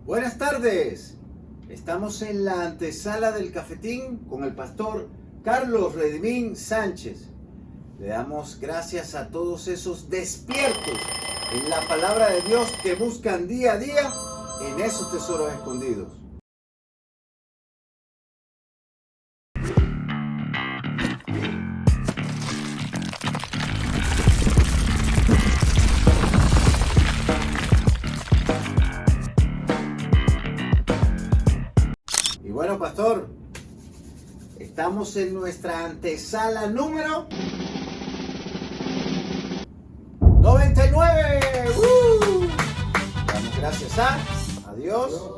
Buenas tardes, estamos en la antesala del cafetín con el pastor Carlos Redimín Sánchez. Le damos gracias a todos esos despiertos en la palabra de Dios que buscan día a día en esos tesoros escondidos. Y bueno, pastor, estamos en nuestra antesala número 99. Damos gracias a Dios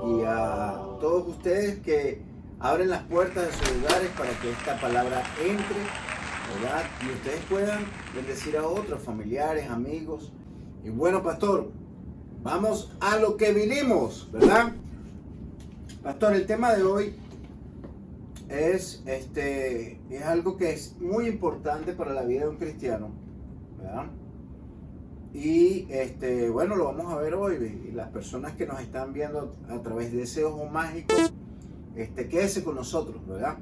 y a todos ustedes que abren las puertas de sus hogares para que esta palabra entre, ¿verdad? Y ustedes puedan bendecir a otros familiares, amigos. Y bueno, pastor, vamos a lo que vinimos, ¿verdad? Pastor, el tema de hoy es algo que es muy importante para la vida de un cristiano, ¿verdad? Y bueno, lo vamos a ver hoy. Y las personas que nos están viendo a través de ese ojo mágico, quédese con nosotros, ¿verdad?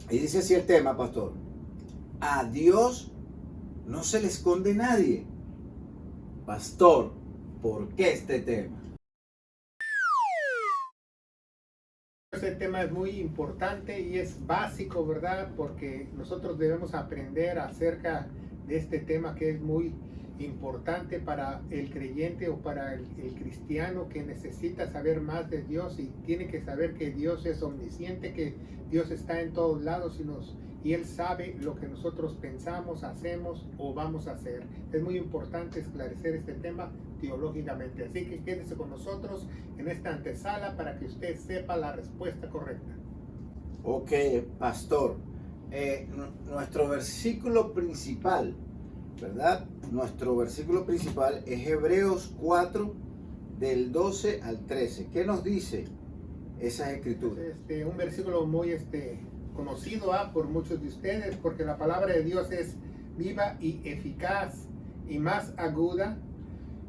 Y dice así el tema, pastor: a Dios no se le esconde nadie. Pastor, ¿por qué este tema? Este tema es muy importante y es básico, ¿verdad? Porque nosotros debemos aprender acerca de este tema que es muy importante para el creyente o para el cristiano que necesita saber más de Dios y tiene que saber que Dios es omnisciente, que Dios está en todos lados y Él sabe lo que nosotros pensamos, hacemos o vamos a hacer. Es muy importante esclarecer este tema teológicamente. Así que quédese con nosotros en esta antesala para que usted sepa la respuesta correcta. Ok, pastor. Nuestro versículo principal, ¿verdad? Nuestro versículo principal es Hebreos 4, del 12 al 13. ¿Qué nos dice esas escrituras? Un versículo muy conocido por muchos de ustedes, porque la palabra de Dios es viva y eficaz y más aguda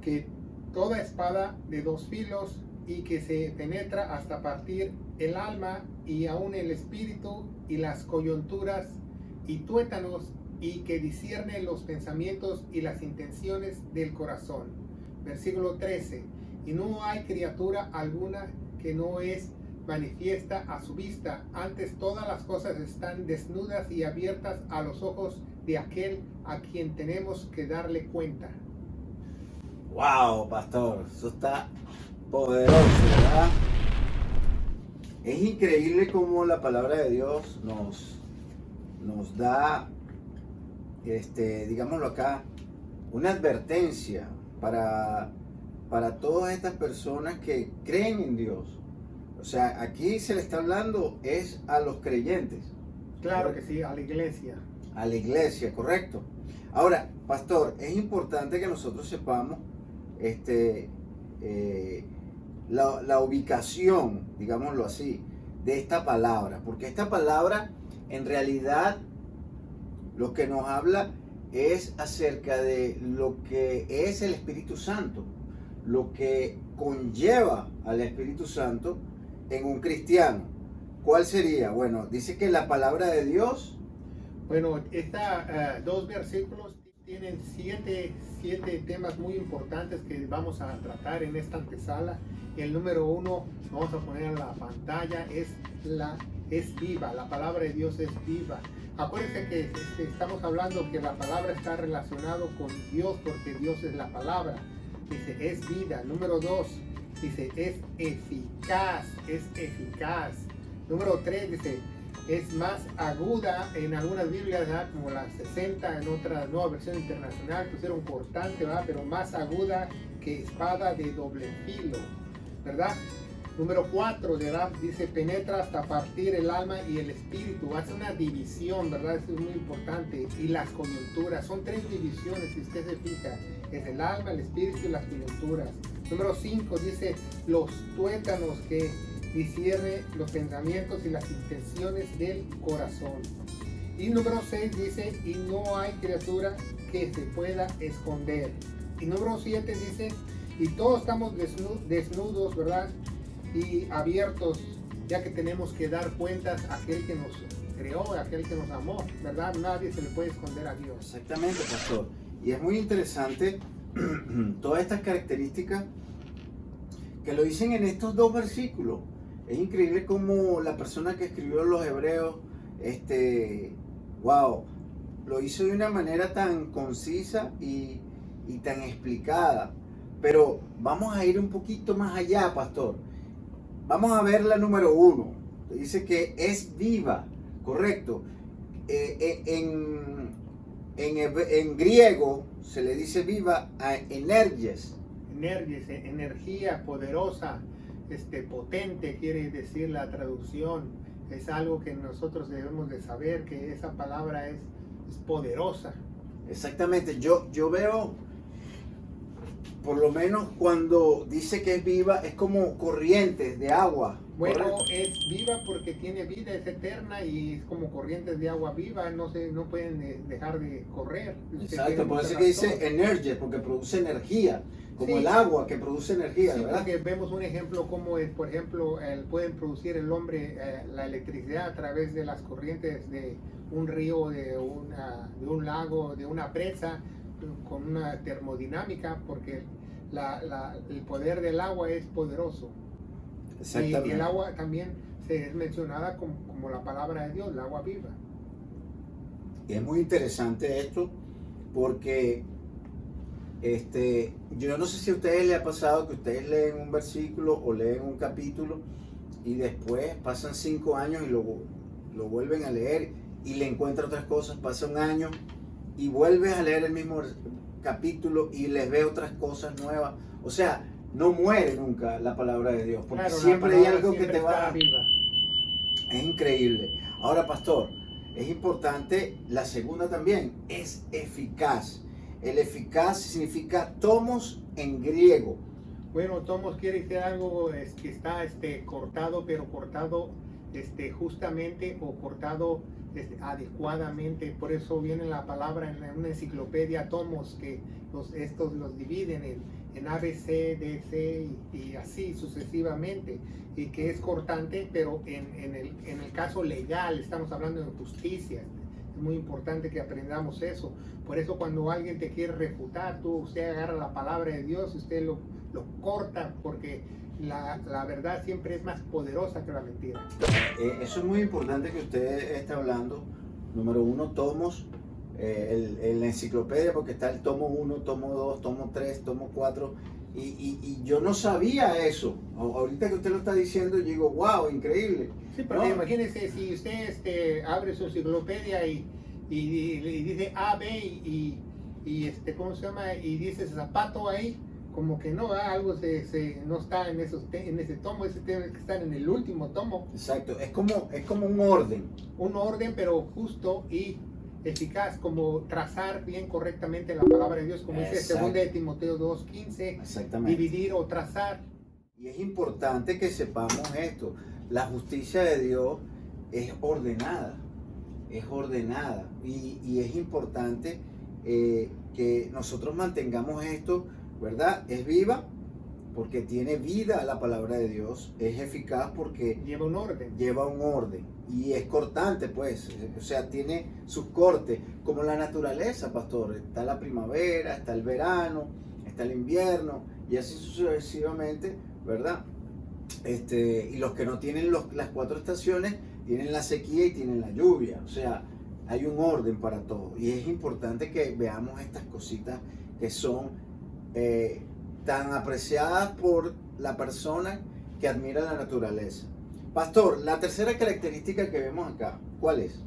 que toda espada de dos filos y que se penetra hasta partir el alma y aún el espíritu y las coyunturas y tuétanos, y que discierne los pensamientos y las intenciones del corazón. Versículo 13. Y no hay criatura alguna que no es manifiesta a su vista, antes todas las cosas están desnudas y abiertas a los ojos de aquel a quien tenemos que darle cuenta. Wow, pastor, eso está poderoso, ¿verdad? Es increíble cómo la palabra de Dios nos da, digámoslo acá, una advertencia para todas estas personas que creen en Dios. O sea, aquí se le está hablando es a los creyentes. Claro que sí, a la iglesia. A la iglesia, correcto. Ahora, pastor, es importante que nosotros sepamos la ubicación, digámoslo así, de esta palabra, porque esta palabra en realidad lo que nos habla es acerca de lo que es el Espíritu Santo, lo que conlleva al Espíritu Santo en un cristiano. ¿Cuál sería? Bueno, dice que la palabra de Dios. Bueno, dos versículos tienen siete temas muy importantes que vamos a tratar en esta antesala. El número 1, vamos a poner en la pantalla, es viva. La palabra de Dios es viva. Acuérdense que estamos hablando que la palabra está relacionado con Dios porque Dios es la palabra. Dice, es vida. Número 2, dice, es eficaz. Número 3, dice, es más aguda. En algunas Biblias, ¿verdad? Como la 60, en otra nueva versión internacional pusieron cortante, ¿verdad? Pero más aguda que espada de doble filo, ¿verdad? Número 4, ¿verdad? Dice, penetra hasta partir el alma y el espíritu. Hace una división, ¿verdad? Eso es muy importante. Y las coyunturas. Son 3 divisiones, si usted se fija. Es el alma, el espíritu y las coyunturas. Número 5, dice, los tuétanos, que discierne los pensamientos y las intenciones del corazón. Y número 6 dice, y no hay criatura que se pueda esconder. Y número 7 dice, Y todos estamos desnudos, ¿verdad? Y abiertos, ya que tenemos que dar cuentas a aquel que nos creó, a aquel que nos amó, ¿verdad? Nadie se le puede esconder a Dios. Exactamente, pastor. Y es muy interesante todas estas características que lo dicen en estos dos versículos. Es increíble cómo la persona que escribió los Hebreos, wow, lo hizo de una manera tan concisa y tan explicada. Pero vamos a ir un poquito más allá, pastor. Vamos a ver la número 1. Dice que es viva, correcto. En griego se le dice viva a energes. Energía poderosa, potente quiere decir la traducción. Es algo que nosotros debemos de saber, que esa palabra es poderosa. Exactamente, yo veo, por lo menos cuando dice que es viva, es como corrientes de agua. Bueno, ¿correcto? es viva porque tiene vida, es eterna y es como corrientes de agua viva, no pueden dejar de correr. Exacto, por eso que dice energy, porque produce energía, como sí, el agua que produce energía, sí, ¿verdad? porque vemos un ejemplo como es, por ejemplo, pueden producir el hombre la electricidad a través de las corrientes de un río, de un lago, de una presa, con una termodinámica, porque el poder del agua es poderoso. Y el agua también es mencionada como la palabra de Dios, el agua viva. Y es muy interesante esto porque yo no sé si a ustedes les ha pasado que ustedes leen un versículo o leen un capítulo y después pasan 5 años y lo vuelven a leer y le encuentran otras cosas, pasa un año y vuelves a leer el mismo capítulo y les ve otras cosas nuevas. O sea, no muere nunca la palabra de Dios, porque claro, siempre hay algo que te va... viva. Es increíble. Ahora, pastor, es importante, la segunda también, es eficaz. El eficaz significa tomos en griego. Bueno, tomos quiere decir algo que está cortado, pero cortado justamente o cortado adecuadamente. Por eso viene la palabra en una enciclopedia tomos, que estos los dividen en ABC, DC y así sucesivamente, y que es cortante, pero en el caso legal estamos hablando de justicia. Es muy importante que aprendamos eso. Por eso cuando alguien te quiere refutar, usted agarra la palabra de Dios y usted lo corta, porque la verdad siempre es más poderosa que la mentira. Eso es muy importante que usted esté hablando. Número 1, tomos. En la enciclopedia, porque está el tomo 1, tomo 2, tomo 3, tomo 4, y yo no sabía eso. Ahorita que usted lo está diciendo, yo digo, wow, increíble. Sí, pero ¿no? Imagínese si usted abre su enciclopedia y dice A, B y ¿cómo se llama? Y dice zapato ahí, como que no, algo no está en ese tomo, ese tiene que estar en el último tomo. Exacto, es como un orden. Un orden, pero justo y eficaz, como trazar bien correctamente la palabra de Dios, como dice 2 de Timoteo 2:15, dividir o trazar. Y es importante que sepamos esto, la justicia de Dios es ordenada, y es importante que nosotros mantengamos esto, ¿verdad? Es viva porque tiene vida la palabra de Dios, es eficaz porque lleva un orden y es cortante, pues, o sea, tiene sus cortes, como la naturaleza, pastor. Está la primavera, está el verano, está el invierno y así sucesivamente, ¿verdad? Y los que no tienen las 4 estaciones tienen la sequía y tienen la lluvia, o sea, hay un orden para todo y es importante que veamos estas cositas que son tan apreciadas por la persona que admira la naturaleza. Pastor, la tercera característica que vemos acá, ¿cuál es?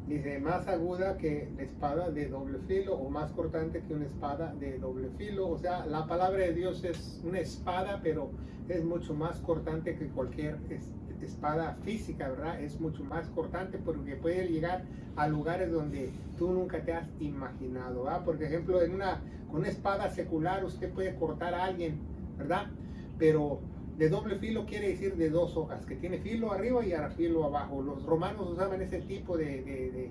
Dice, más aguda que la espada de doble filo, o más cortante que una espada de doble filo. O sea, la palabra de Dios es una espada, pero es mucho más cortante que cualquier espada física, ¿verdad? Es mucho más cortante porque puede llegar a lugares donde tú nunca te has imaginado, ¿verdad? Por ejemplo, con una espada secular usted puede cortar a alguien, ¿verdad? Pero de doble filo quiere decir de 2 hojas, que tiene filo arriba y filo abajo. Los romanos usaban ese tipo de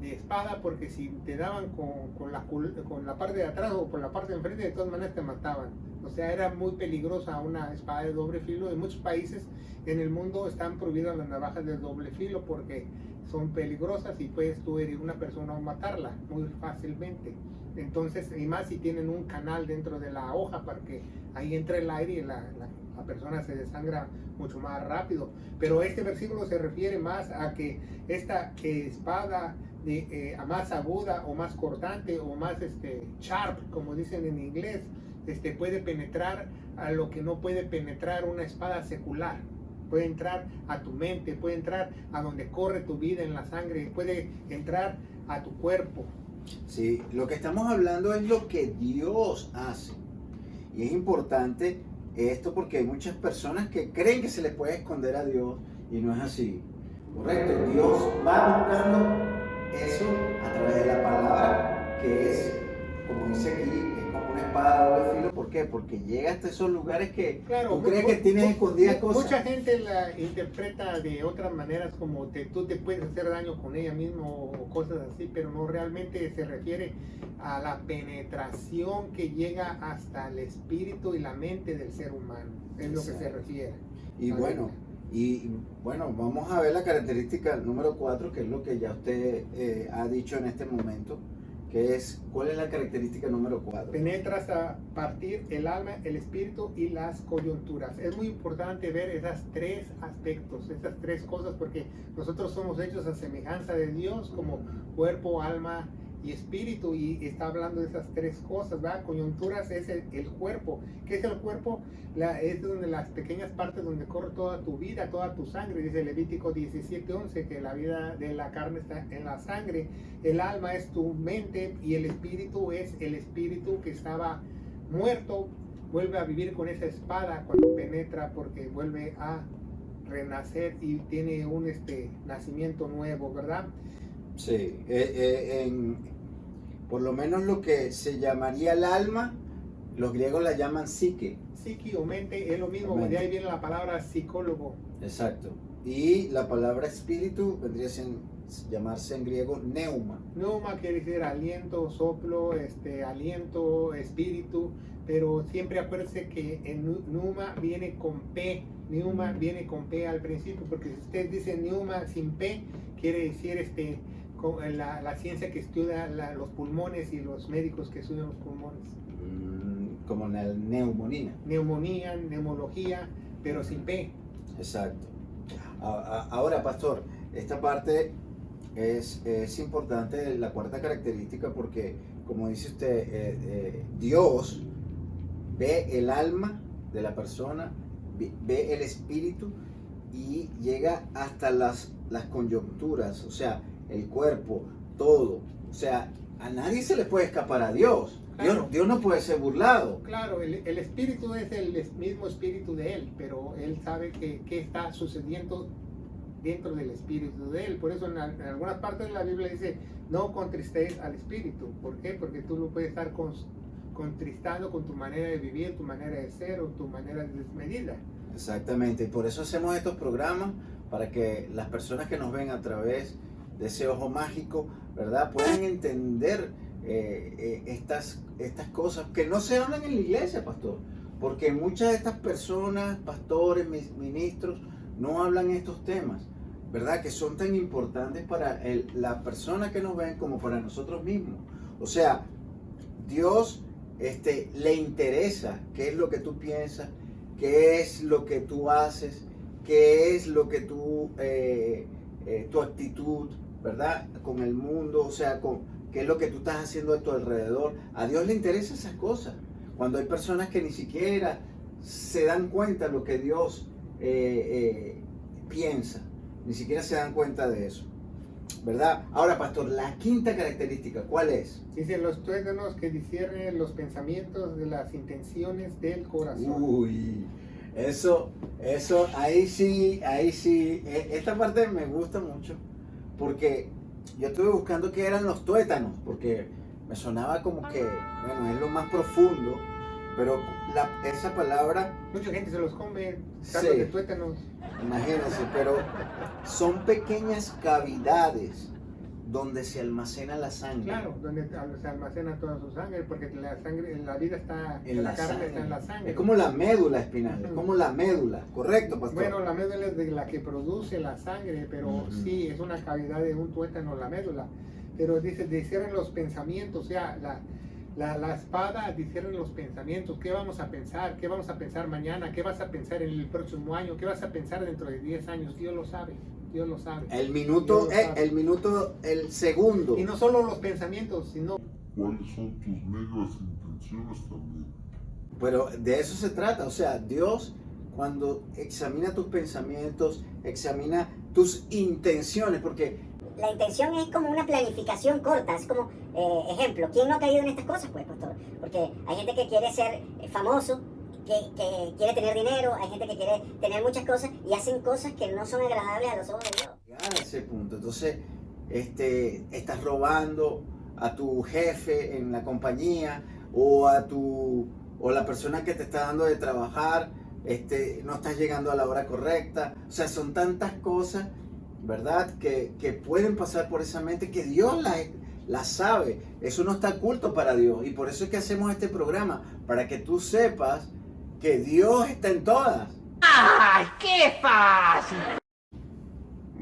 espada porque si te daban con la parte de atrás o por la parte de enfrente, de todas maneras te mataban. O sea, era muy peligrosa una espada de doble filo. En muchos países en el mundo están prohibidas las navajas de doble filo porque son peligrosas y puedes tú herir a una persona o matarla muy fácilmente. Entonces, y más si tienen un canal dentro de la hoja para que ahí entre el aire y la persona se desangra mucho más rápido. Pero este versículo se refiere más a que esta espada más aguda o más cortante o más sharp, como dicen en inglés, puede penetrar a lo que no puede penetrar una espada secular. Puede entrar a tu mente, puede entrar a donde corre tu vida en la sangre, puede entrar a tu cuerpo. Sí, lo que estamos hablando es lo que Dios hace. Y es importante esto porque hay muchas personas que creen que se les puede esconder a Dios y no es así. Correcto, Dios va buscando eso a través de la palabra, que es, como dice aquí, es como una espada de doble filo. ¿Por qué? Porque llega hasta esos lugares que claro, tú crees que tienes escondidas cosas. Mucha gente la interpreta de otras maneras, como tú te puedes hacer daño con ella misma o cosas así, pero no, realmente se refiere a la penetración que llega hasta el espíritu y la mente del ser humano. Es lo que se refiere. Y bueno, vamos a ver la característica número 4, que es lo que ya usted ha dicho en este momento, que es, ¿cuál es la característica número 4? Penetra hasta partir el alma, el espíritu y las coyunturas. Es muy importante ver esos tres aspectos, esas tres cosas, porque nosotros somos hechos a semejanza de Dios como cuerpo, alma y espíritu, y está hablando de esas tres cosas, ¿verdad? Coyunturas es el cuerpo. ¿Qué es el cuerpo? Es donde las pequeñas partes donde corre toda tu vida, toda tu sangre. Dice Levítico 17:11 que la vida de la carne está en la sangre. El alma es tu mente y el espíritu es el espíritu que estaba muerto, vuelve a vivir con esa espada cuando penetra, porque vuelve a renacer y tiene un nacimiento nuevo, ¿verdad? Sí, por lo menos lo que se llamaría el alma, los griegos la llaman psique. Psique o mente es lo mismo, de ahí viene la palabra psicólogo. Exacto. Y la palabra espíritu vendría a llamarse en griego neuma. Neuma quiere decir aliento, soplo, aliento, espíritu, pero siempre acuérdese que en neuma viene con P. Neuma viene con P al principio, porque si usted dice neuma sin P, quiere decir la ciencia que estudia los pulmones y los médicos que estudian los pulmones. Como la neumonía. Neumonía, neumología, pero sin P. Exacto. Ahora, pastor, esta parte es importante, la cuarta característica, porque como dice usted, Dios ve el alma de la persona, ve el espíritu y llega hasta las coyunturas, o sea, el cuerpo, todo. O sea, a nadie se le puede escapar a Dios. Claro. Dios no puede ser burlado. Claro, el espíritu es el mismo espíritu de Él, pero Él sabe qué está sucediendo dentro del espíritu de Él. Por eso en algunas partes de la Biblia dice, no contristéis al espíritu. ¿Por qué? Porque tú lo puedes estar contristando con tu manera de vivir, tu manera de ser o tu manera de desmedida. Exactamente, y por eso hacemos estos programas, para que las personas que nos ven a través de ese ojo mágico, ¿verdad?, puedan entender estas cosas que no se hablan en la iglesia, pastor, porque muchas de estas personas, pastores, ministros, no hablan estos temas, ¿verdad?, que son tan importantes para la persona que nos ven como para nosotros mismos. O sea, Dios le interesa qué es lo que tú piensas, qué es lo que tú haces, qué es lo que tu actitud, ¿verdad?, con el mundo, o sea, qué es lo que tú estás haciendo a tu alrededor. A Dios le interesan esas cosas. Cuando hay personas que ni siquiera se dan cuenta de lo que Dios piensa, ni siquiera se dan cuenta de eso, ¿verdad? Ahora, pastor, la quinta característica, ¿cuál es? Dice, los tuétanos que disciernen los pensamientos de las intenciones del corazón. Uy, eso, ahí sí, esta parte me gusta mucho, porque yo estuve buscando qué eran los tuétanos, porque me sonaba como que, bueno, es lo más profundo, pero esa palabra... Mucha gente se los come, sí, de tuétanos. Imagínense, pero son pequeñas cavidades donde se almacena la sangre. Claro, donde se almacena toda su sangre, porque la sangre, la vida está En la carne, sangre. está en la sangre. Es como la médula espinal, es como la médula, ¿correcto, pastor? Bueno, la médula es de la que produce la sangre, pero sí, es una cavidad de un tuétano la médula. Pero dice, disciernen los pensamientos, o sea, la espada discierne los pensamientos. ¿Qué vamos a pensar? ¿Qué vamos a pensar mañana? ¿Qué vas a pensar en el próximo año? ¿Qué vas a pensar dentro de 10 años? Dios lo sabe. Dios lo sabe. El minuto, el segundo. Y no solo los pensamientos, sino ¿cuáles son tus medias intenciones también? Pero de eso se trata, o sea, Dios cuando examina tus pensamientos, examina tus intenciones, porque la intención es como una planificación corta, es como, ejemplo, ¿quién no ha caído en estas cosas, pues, pastor? Porque hay gente que quiere ser famoso, que quiere tener dinero, hay gente que quiere tener muchas cosas y hacen cosas que no son agradables a los ojos de Dios. llegar a ese punto, entonces estás robando a tu jefe en la compañía o o la persona que te está dando de trabajar, no estás llegando a la hora correcta, o sea, son tantas cosas, ¿verdad? Que pueden pasar por esa mente que Dios la sabe, eso no está oculto para Dios y por eso es que hacemos este programa, para que tú sepas que Dios está en todas. ¡Ay, qué fácil!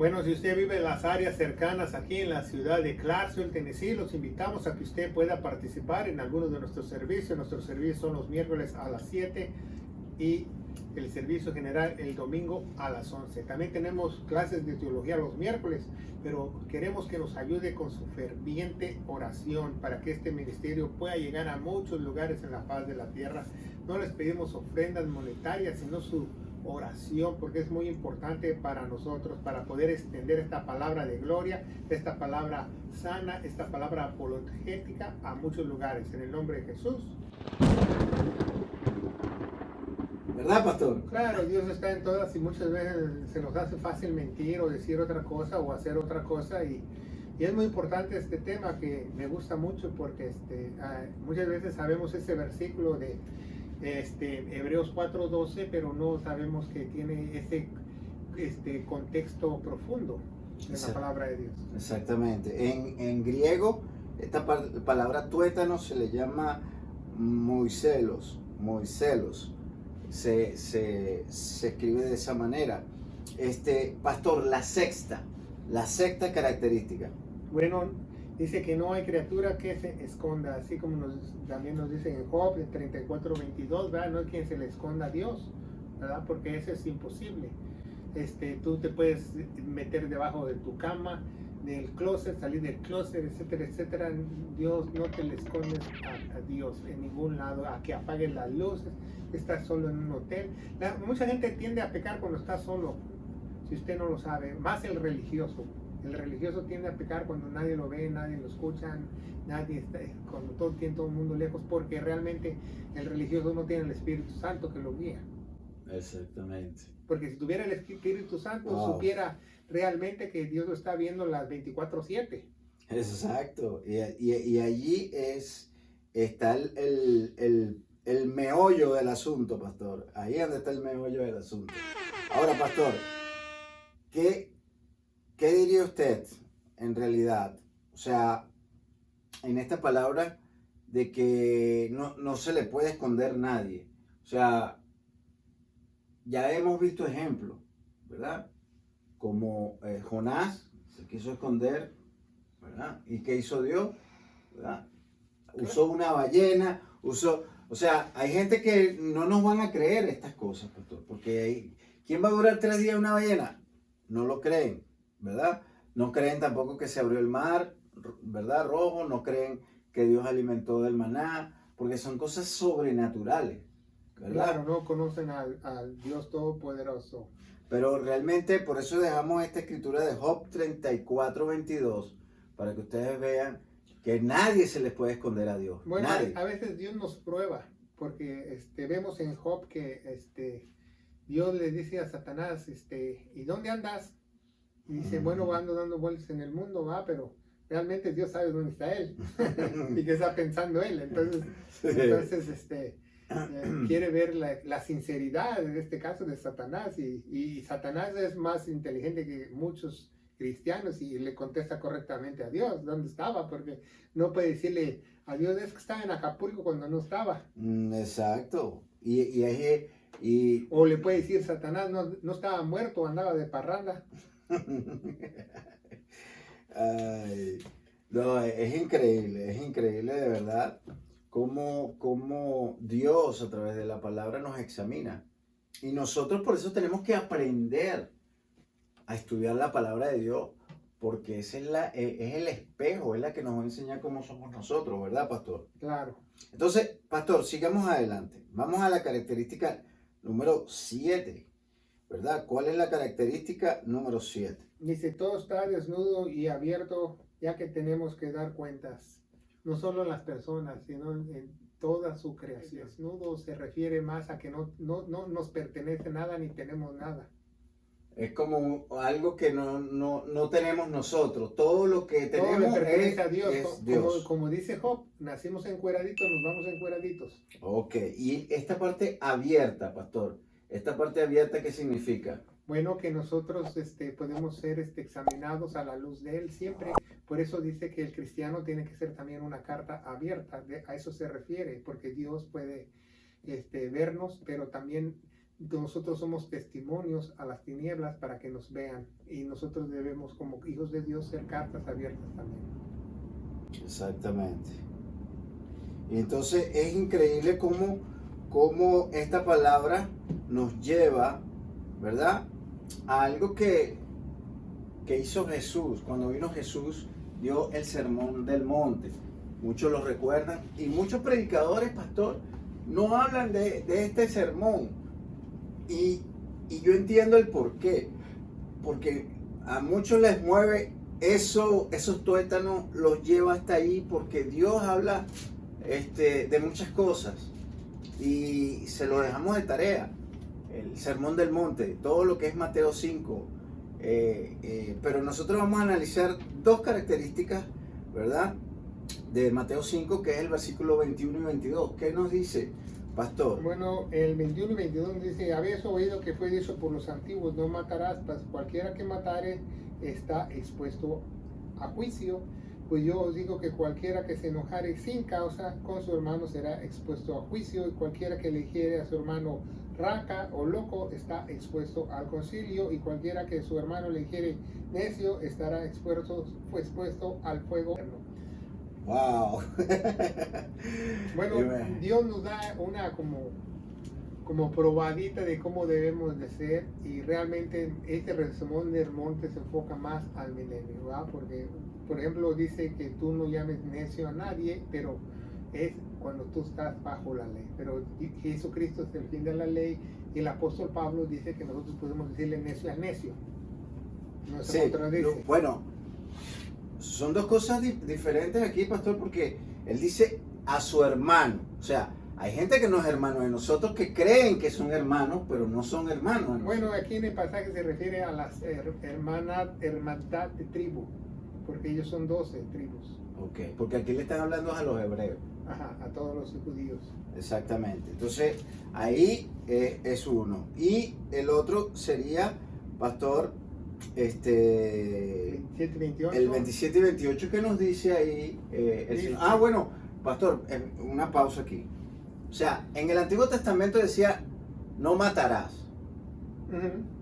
bueno, si usted vive en las áreas cercanas aquí en la ciudad de Clarksville, Tennessee, los invitamos a que usted pueda participar en algunos de nuestros servicios. Nuestros servicios son los miércoles a las 7 y el servicio general el domingo a las 11. También tenemos clases de teología los miércoles, pero queremos que nos ayude con su ferviente oración para que este ministerio pueda llegar a muchos lugares en la faz de la tierra. No les pedimos ofrendas monetarias, sino su oración, porque es muy importante para nosotros, para poder extender esta palabra de gloria, esta palabra sana, esta palabra apologética a muchos lugares. En el nombre de Jesús. ¿Verdad, pastor? Claro, Dios está en todas y muchas veces se nos hace fácil mentir o decir otra cosa o hacer otra cosa y es muy importante este tema que me gusta mucho porque muchas veces sabemos ese versículo de Hebreos 4:12, pero no sabemos que tiene ese contexto profundo en la palabra de Dios. Exactamente. En griego, esta palabra tuétano se le llama moiselos. Se escribe de esa manera. Pastor, la sexta característica. Bueno, dice que no hay criatura que se esconda, así como también nos dice en Job 34:22, ¿verdad? No hay quien se le esconda a Dios, ¿verdad? Porque eso es imposible. Tú te puedes meter debajo de tu cama, del closet, salir del closet, etcétera, etcétera. Dios, no te le escondes a Dios en ningún lado, a que apaguen las luces, estás solo en un hotel. Mucha gente tiende a pecar cuando está solo, si usted no lo sabe, más el religioso. El religioso tiende a pecar cuando nadie lo ve, nadie lo escucha, cuando tiene todo el mundo lejos, porque realmente el religioso no tiene el Espíritu Santo que lo guía. Exactamente. Porque si tuviera el Espíritu Santo, Wow. supiera realmente que Dios lo está viendo las 24/7. Exacto. Y allí está el meollo del asunto, pastor. Ahí es donde está el meollo del asunto. Ahora, pastor, ¿qué diría usted en realidad? O sea, en esta palabra de que no se le puede esconder nadie. O sea, ya hemos visto ejemplos, ¿verdad? Como Jonás se quiso esconder, ¿verdad? ¿Y qué hizo Dios? ¿Verdad? Usó una ballena, o sea, hay gente que no nos van a creer estas cosas, pastor, porque ¿quién va a durar 3 días en una ballena? No lo creen, ¿verdad? No creen tampoco que se abrió el mar, ¿verdad? Rojo, no creen que Dios alimentó del maná, porque son cosas sobrenaturales, ¿verdad? Claro, no conocen al Dios Todopoderoso. Pero realmente por eso dejamos esta escritura de Job 34:22 para que ustedes vean que nadie se les puede esconder a Dios. Bueno, nadie. a veces Dios nos prueba, porque vemos en Job que Dios le dice a Satanás, ¿y dónde andas? Y dice, bueno, ando dando vueltas en el mundo, va, pero realmente Dios sabe dónde está él y qué está pensando él. Entonces quiere ver la sinceridad en este caso de Satanás y Satanás es más inteligente que muchos cristianos y le contesta correctamente a Dios dónde estaba, porque no puede decirle a Dios es que estaba en Acapulco cuando no estaba. Exacto. Y O le puede decir Satanás no estaba muerto, andaba de parranda. Ay, no, es increíble de verdad cómo Dios a través de la palabra nos examina. Y nosotros por eso tenemos que aprender a estudiar la palabra de Dios, porque es el espejo, es la que nos va a enseñar cómo somos nosotros, ¿verdad, pastor? Claro. Entonces, pastor, sigamos adelante. Vamos a la característica número 7, ¿verdad? ¿Cuál es la característica número 7? Dice, todo está desnudo y abierto, ya que tenemos que dar cuentas, no solo en las personas, sino en toda su creación. Desnudo se refiere más a que no nos pertenece nada ni tenemos nada. Es como algo que no tenemos nosotros. Todo lo que Todo tenemos le pertenece a Dios. es Dios. Como dice Job, nacimos encueraditos, nos vamos encueraditos. Ok, y esta parte abierta, pastor, esta parte abierta, ¿qué significa? Bueno, que nosotros podemos ser examinados a la luz de Él siempre. Por eso dice que el cristiano tiene que ser también una carta abierta. A eso se refiere, porque Dios puede vernos, pero también nosotros somos testimonios a las tinieblas para que nos vean. Y nosotros debemos, como hijos de Dios, ser cartas abiertas también. Exactamente. Y entonces es increíble cómo esta palabra nos lleva, ¿verdad?, a algo que hizo Jesús. Cuando vino Jesús, dio el sermón del monte. Muchos lo recuerdan y muchos predicadores, pastor, no hablan de este sermón. Y yo entiendo el por qué. Porque a muchos les mueve esos tuétanos, los lleva hasta ahí, porque Dios habla de muchas cosas. Y se lo dejamos de tarea. El sermón del monte, todo lo que es Mateo 5. Pero nosotros vamos a analizar dos características, ¿verdad?, de Mateo 5, que es el versículo 21 y 22. ¿Qué nos dice, pastor? Bueno, el 21 y 22 dice, habéis oído que fue dicho por los antiguos, no matarás, pues cualquiera que matare está expuesto a juicio. Pues yo os digo que cualquiera que se enojare sin causa con su hermano será expuesto a juicio, y cualquiera que le dijere a su hermano raca o loco está expuesto al concilio, y cualquiera que su hermano le dijere necio estará expuesto al fuego eterno. Wow. Bueno, Dios nos da una como probadita de cómo debemos de ser, y realmente este sermón del monte se enfoca más al milenio, ¿verdad? Porque, por ejemplo, dice que tú no llames necio a nadie, pero es cuando tú estás bajo la ley. Pero Jesucristo es el fin de la ley, y el apóstol Pablo dice que nosotros podemos decirle necio al necio. No se contradice. Bueno, son dos cosas diferentes aquí, pastor, porque él dice a su hermano. O sea, hay gente que no es hermano de nosotros, que creen que son hermanos, pero no son hermanos. Bueno, aquí en el pasaje se refiere a las hermandad de tribu, porque ellos son 12 tribus. Ok, porque aquí le están hablando a los hebreos. Ajá, a todos los judíos. Exactamente. Entonces, ahí es uno. Y el otro sería, pastor, 27, 28. el 27 y 28 que nos dice ahí. Bueno, pastor, una pausa aquí. O sea, en el Antiguo Testamento decía, no matarás,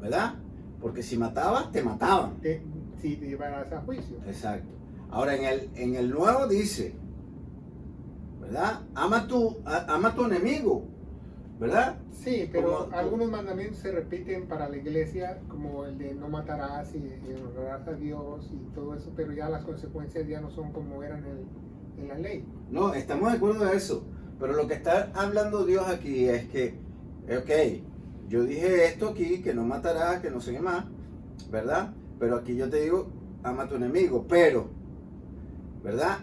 ¿verdad? Porque si matabas, te mataban. Si te llevarás a juicio. Exacto. Ahora, en el Nuevo dice, ¿verdad? Ama a tu enemigo, ¿verdad? Sí, pero algunos mandamientos se repiten para la iglesia, como el de no matarás y honrarás a Dios y todo eso, pero ya las consecuencias ya no son como eran en la ley. No, estamos de acuerdo de eso, pero lo que está hablando Dios aquí es que, ok, yo dije esto aquí, que no matarás, que no sé qué más, ¿verdad? Pero aquí yo te digo, ama a tu enemigo, pero, ¿verdad?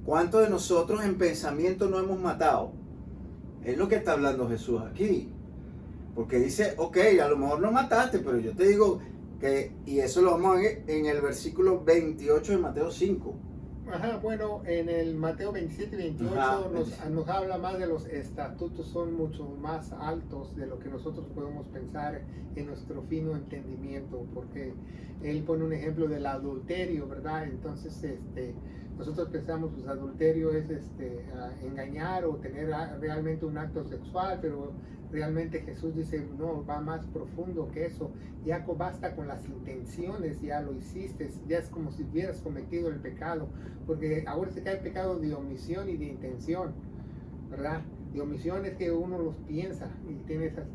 ¿Cuántos de nosotros en pensamiento no hemos matado? Es lo que está hablando Jesús aquí. Porque dice, ok, a lo mejor no mataste, pero yo te digo que, y eso lo vamos a ver en el versículo 28 de Mateo 5, Ajá, bueno, en el Mateo 27 y 28 Ajá, nos habla más de los estatutos, son mucho más altos de lo que nosotros podemos pensar en nuestro fino entendimiento, porque él pone un ejemplo del adulterio, ¿verdad? Entonces, nosotros pensamos, pues adulterio es engañar o tener realmente un acto sexual, pero realmente Jesús dice, no, va más profundo que eso. Ya basta con las intenciones, ya lo hiciste, ya es como si hubieras cometido el pecado, porque ahora se cae el pecado de omisión y de intención, ¿verdad? De omisión es que uno los piensa y tiene esas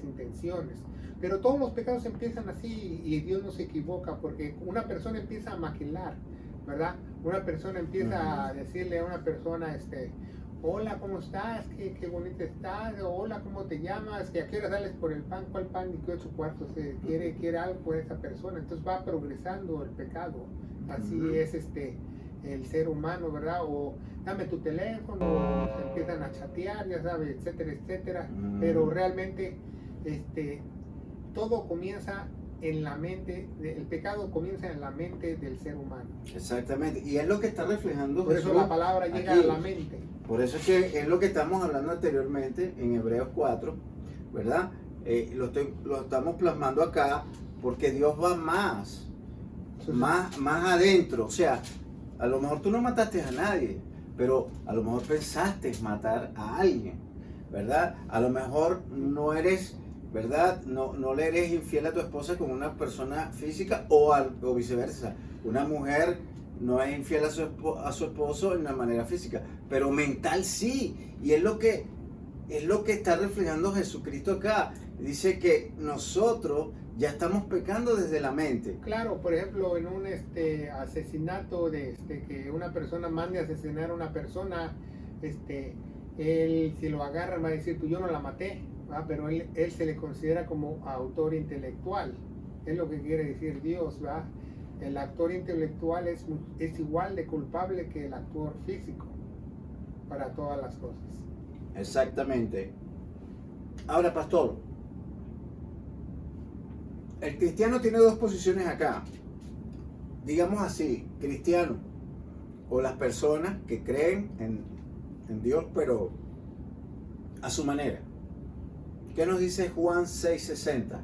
intenciones. Pero todos los pecados empiezan así y Dios no se equivoca, porque una persona empieza a maquilar, ¿verdad? Una persona empieza a decirle a una persona, hola, ¿cómo estás? Qué bonita estás. Hola, ¿cómo te llamas? ¿Que a qué hora sales por el pan? ¿Cuál pan? ¿Y qué 8 cuartos? Quiere algo por esa persona. Entonces va progresando el pecado. Así es el ser humano, ¿verdad? O dame tu teléfono, o se empiezan a chatear, ya sabes, etcétera, etcétera. Pero realmente todo comienza en la mente, el pecado comienza en la mente del ser humano. Exactamente, y es lo que está reflejando Por eso Jesús la palabra llega aquí. a la mente. Por eso es que es lo que estamos hablando anteriormente en Hebreos 4, ¿verdad? Lo estamos plasmando acá porque Dios va más adentro. O sea, a lo mejor tú no mataste a nadie, pero a lo mejor pensaste matar a alguien, ¿verdad? A lo mejor no eres, ¿verdad? No le eres infiel a tu esposa con una persona física o viceversa. Una mujer no es infiel a su esposo en una manera física, pero mental sí. Y es lo que está reflejando Jesucristo acá. Dice que nosotros ya estamos pecando desde la mente. Claro, por ejemplo, en un asesinato que una persona mande a asesinar a una persona, él, si lo agarran, va a decir, pues yo no la maté, ¿va? Pero él se le considera como autor intelectual. Es lo que quiere decir Dios, ¿va? El actor intelectual es igual de culpable que el actor físico para todas las cosas. Exactamente. Ahora, pastor, el cristiano tiene dos posiciones acá. Digamos así, cristiano o las personas que creen en Dios, pero a su manera. ¿Qué nos dice Juan 6:60?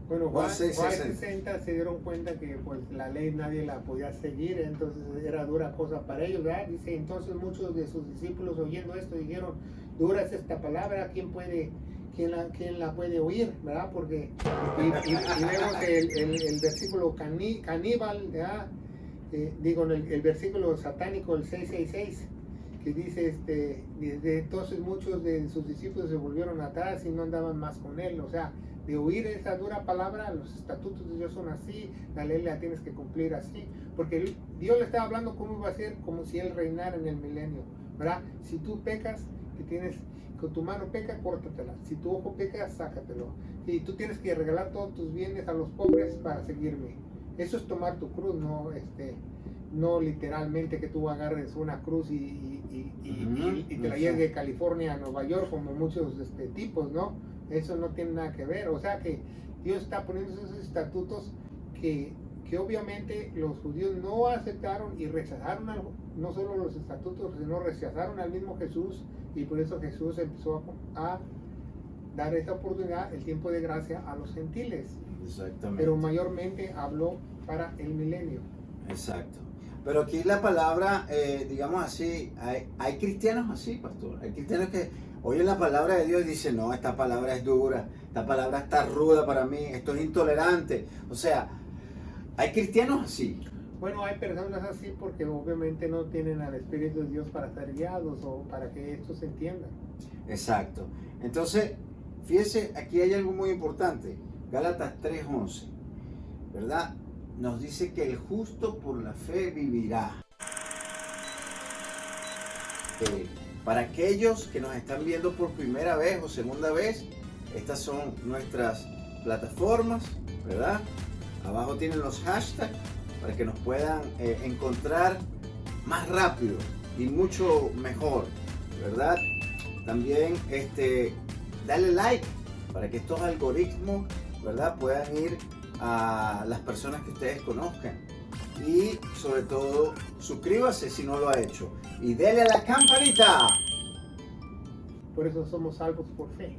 Bueno, Juan 6:60 se dieron cuenta que pues la ley nadie la podía seguir, entonces era dura cosa para ellos, ¿verdad? Dice, entonces muchos de sus discípulos oyendo esto dijeron, dura es esta palabra, ¿quién la puede oír? ¿Verdad? Porque y vemos el versículo caníbal, ¿verdad? El versículo satánico, el 666, que dice, desde entonces muchos de sus discípulos se volvieron atrás y no andaban más con él, o sea, de oír esa dura palabra, los estatutos de Dios son así, la ley la tienes que cumplir así, porque Dios le estaba hablando cómo iba a ser, como si Él reinara en el milenio, ¿verdad? Si tú pecas, con tu mano peca, córtatela, si tu ojo peca, sácatelo, y tú tienes que regalar todos tus bienes a los pobres para seguirme. Eso es tomar tu cruz, no literalmente que tú agarres una cruz y te la lleves de California a Nueva York como muchos tipos, ¿no? Eso no tiene nada que ver, o sea que Dios está poniendo esos estatutos que obviamente los judíos no aceptaron y rechazaron no solo los estatutos, sino rechazaron al mismo Jesús, y por eso Jesús empezó a dar esa oportunidad, el tiempo de gracia, a los gentiles. Exactamente. Pero mayormente habló para el milenio. Exacto. Pero aquí la palabra, digamos así, hay cristianos así, pastor. Hay cristianos que oyen la palabra de Dios y dicen, no, esta palabra es dura, esta palabra está ruda para mí, esto es intolerante. O sea, hay cristianos así. Bueno, hay personas así porque obviamente no tienen al Espíritu de Dios para ser guiados o para que esto se entienda. Exacto. Entonces, fíjese, aquí hay algo muy importante. Gálatas 3:11, ¿verdad? Nos dice que el justo por la fe vivirá. Para aquellos que nos están viendo por primera vez o segunda vez, estas son nuestras plataformas, ¿verdad? Abajo tienen los hashtags para que nos puedan encontrar más rápido y mucho mejor, ¿verdad? También dale like para que estos algoritmos, ¿verdad?, puedan ir a las personas que ustedes conozcan. y sobre todo suscríbase si no lo ha hecho y dele a la campanita. Por eso somos salvos por fe.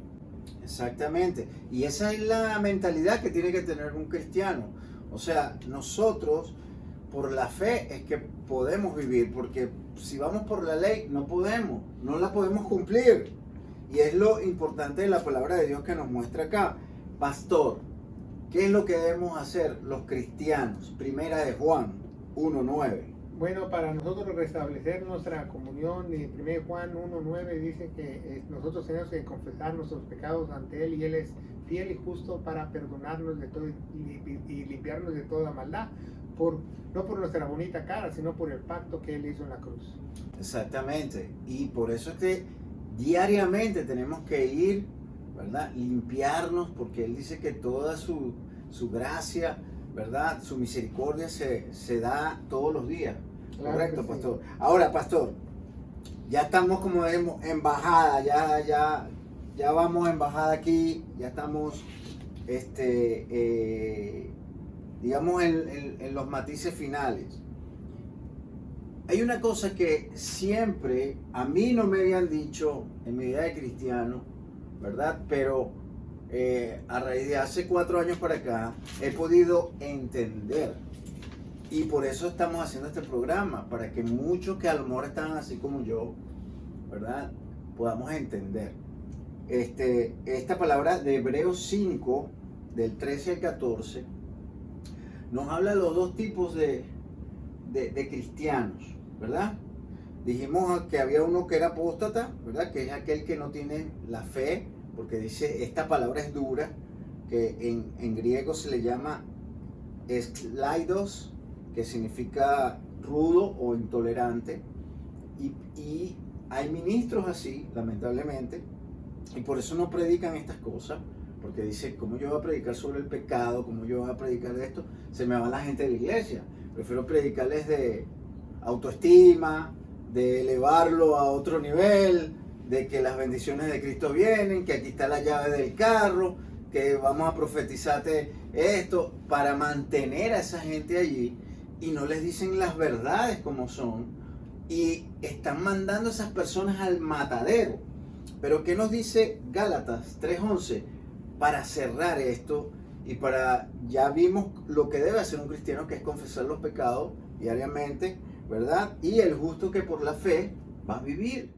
Exactamente, y esa es la mentalidad que tiene que tener un cristiano. O sea, nosotros por la fe es que podemos vivir, porque si vamos por la ley no podemos, no la podemos cumplir. Y es lo importante de la palabra de Dios que nos muestra acá. Pastor, ¿qué es lo que debemos hacer los cristianos? Primera de Juan 1:9. Bueno, para nosotros restablecer nuestra comunión, 1 Juan 1:9 dice que nosotros tenemos que confesar nuestros pecados ante Él y Él es fiel y justo para perdonarnos de todo y limpiarnos de toda maldad, no por nuestra bonita cara, sino por el pacto que Él hizo en la cruz. Exactamente, y por eso es que diariamente tenemos que ir, ¿verdad? Limpiarnos, porque Él dice que toda su gracia, ¿verdad? Su misericordia se da todos los días. Claro. Correcto, sí. pastor. Ahora, pastor, ya estamos como en bajada, ya vamos en bajada aquí, ya estamos, digamos, en los matices finales. Hay una cosa que siempre a mí no me habían dicho en mi vida de cristiano, ¿verdad? Pero a raíz de hace 4 años para acá he podido entender, y por eso estamos haciendo este programa, para que muchos que a lo mejor están así como yo, ¿verdad? Podamos entender. Esta palabra de Hebreos 5, del 13 al 14, nos habla de los dos tipos de cristianos, ¿verdad? Dijimos que había uno que era apóstata, ¿verdad? Que es aquel que no tiene la fe, porque dice, esta palabra es dura, que en griego se le llama esklaidos, que significa rudo o intolerante, y hay ministros así, lamentablemente, y por eso no predican estas cosas, porque dice, ¿cómo yo voy a predicar sobre el pecado? ¿Cómo yo voy a predicar de esto? Se me va la gente de la iglesia. Prefiero predicarles de autoestima, de elevarlo a otro nivel, de que las bendiciones de Cristo vienen, que aquí está la llave del carro, que vamos a profetizarte esto, para mantener a esa gente allí, y no les dicen las verdades como son, y están mandando a esas personas al matadero. Pero ¿qué nos dice Gálatas 3:11? Para cerrar esto, y ya vimos lo que debe hacer un cristiano, que es confesar los pecados diariamente, ¿verdad? Y el justo que por la fe va a vivir.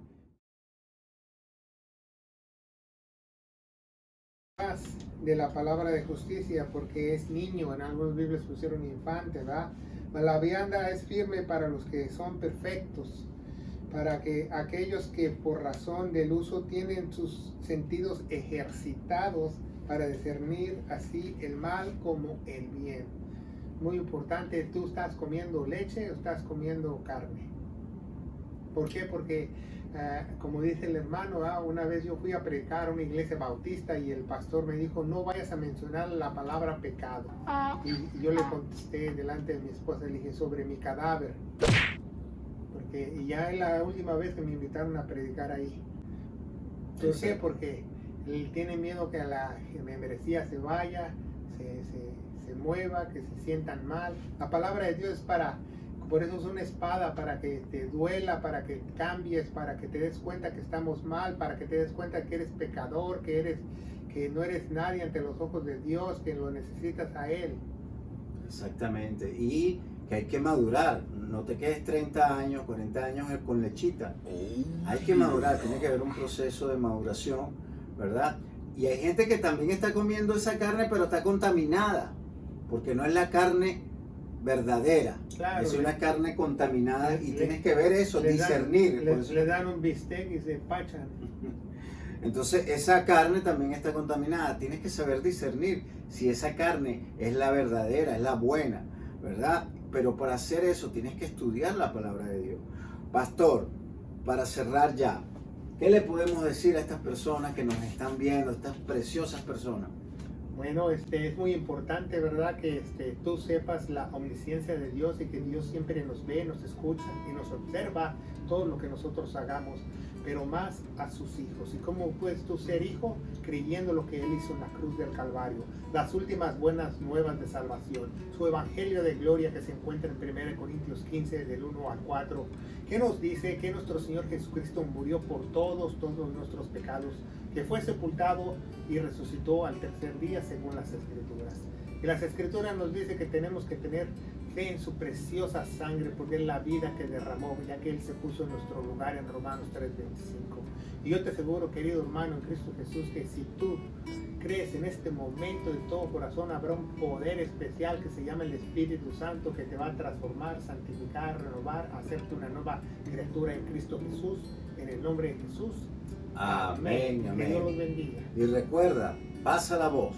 De la palabra de justicia, porque es niño, en algunas Biblias pusieron infante, ¿verdad? La vianda es firme para los que son perfectos, para que aquellos que por razón del uso tienen sus sentidos ejercitados para discernir así el mal como el bien. Muy importante, ¿tú estás comiendo leche o estás comiendo carne? ¿Por qué? Porque como dice el hermano, una vez yo fui a predicar a una iglesia bautista y el pastor me dijo, no vayas a mencionar la palabra pecado. Y yo le contesté delante de mi esposa, le dije, sobre mi cadáver. Y ya es la última vez que me invitaron a predicar ahí. ¿Por qué? Porque él tiene miedo que la membresía se vaya, se mueva, que se sientan mal. La palabra de Dios es por eso es una espada, para que te duela, para que cambies, para que te des cuenta que estamos mal, para que te des cuenta que eres pecador, que no eres nadie ante los ojos de Dios, que lo necesitas a Él. Exactamente, y que hay que madurar, no te quedes 30 años, 40 años con lechita. Hay que madurar, tiene que haber un proceso de maduración, ¿verdad? Y hay gente que también está comiendo esa carne, pero está contaminada, porque no es la carne verdadera, Claro, es una carne contaminada, y tienes que ver eso, discernir. Le dan un bistec y se empachan. Entonces esa carne también está contaminada, tienes que saber discernir si esa carne es la verdadera, es la buena, ¿verdad? Pero para hacer eso tienes que estudiar la palabra de Dios. Pastor, para cerrar ya, ¿qué le podemos decir a estas personas que nos están viendo, estas preciosas personas? Bueno, es muy importante, ¿verdad? Que tú sepas la omnisciencia de Dios y que Dios siempre nos ve, nos escucha y nos observa todo lo que nosotros hagamos. pero más a sus hijos. ¿Y cómo puedes tú ser hijo? Creyendo lo que Él hizo en la cruz del Calvario, las últimas buenas nuevas de salvación, su evangelio de gloria que se encuentra en 1 Corintios 15 del 1 al 4, que nos dice que nuestro Señor Jesucristo murió por todos nuestros pecados, que fue sepultado y resucitó al tercer día según las Escrituras. Y las Escrituras nos dice que tenemos que tener fe en su preciosa sangre, porque es la vida que derramó, ya que Él se puso en nuestro lugar en Romanos 3:25. Y yo te aseguro, querido hermano en Cristo Jesús, que si tú crees en este momento de todo corazón, habrá un poder especial que se llama el Espíritu Santo, que te va a transformar, santificar, renovar, hacerte una nueva criatura en Cristo Jesús, en el nombre de Jesús. Amén, Que amén. Dios los bendiga. Y recuerda, pasa la voz.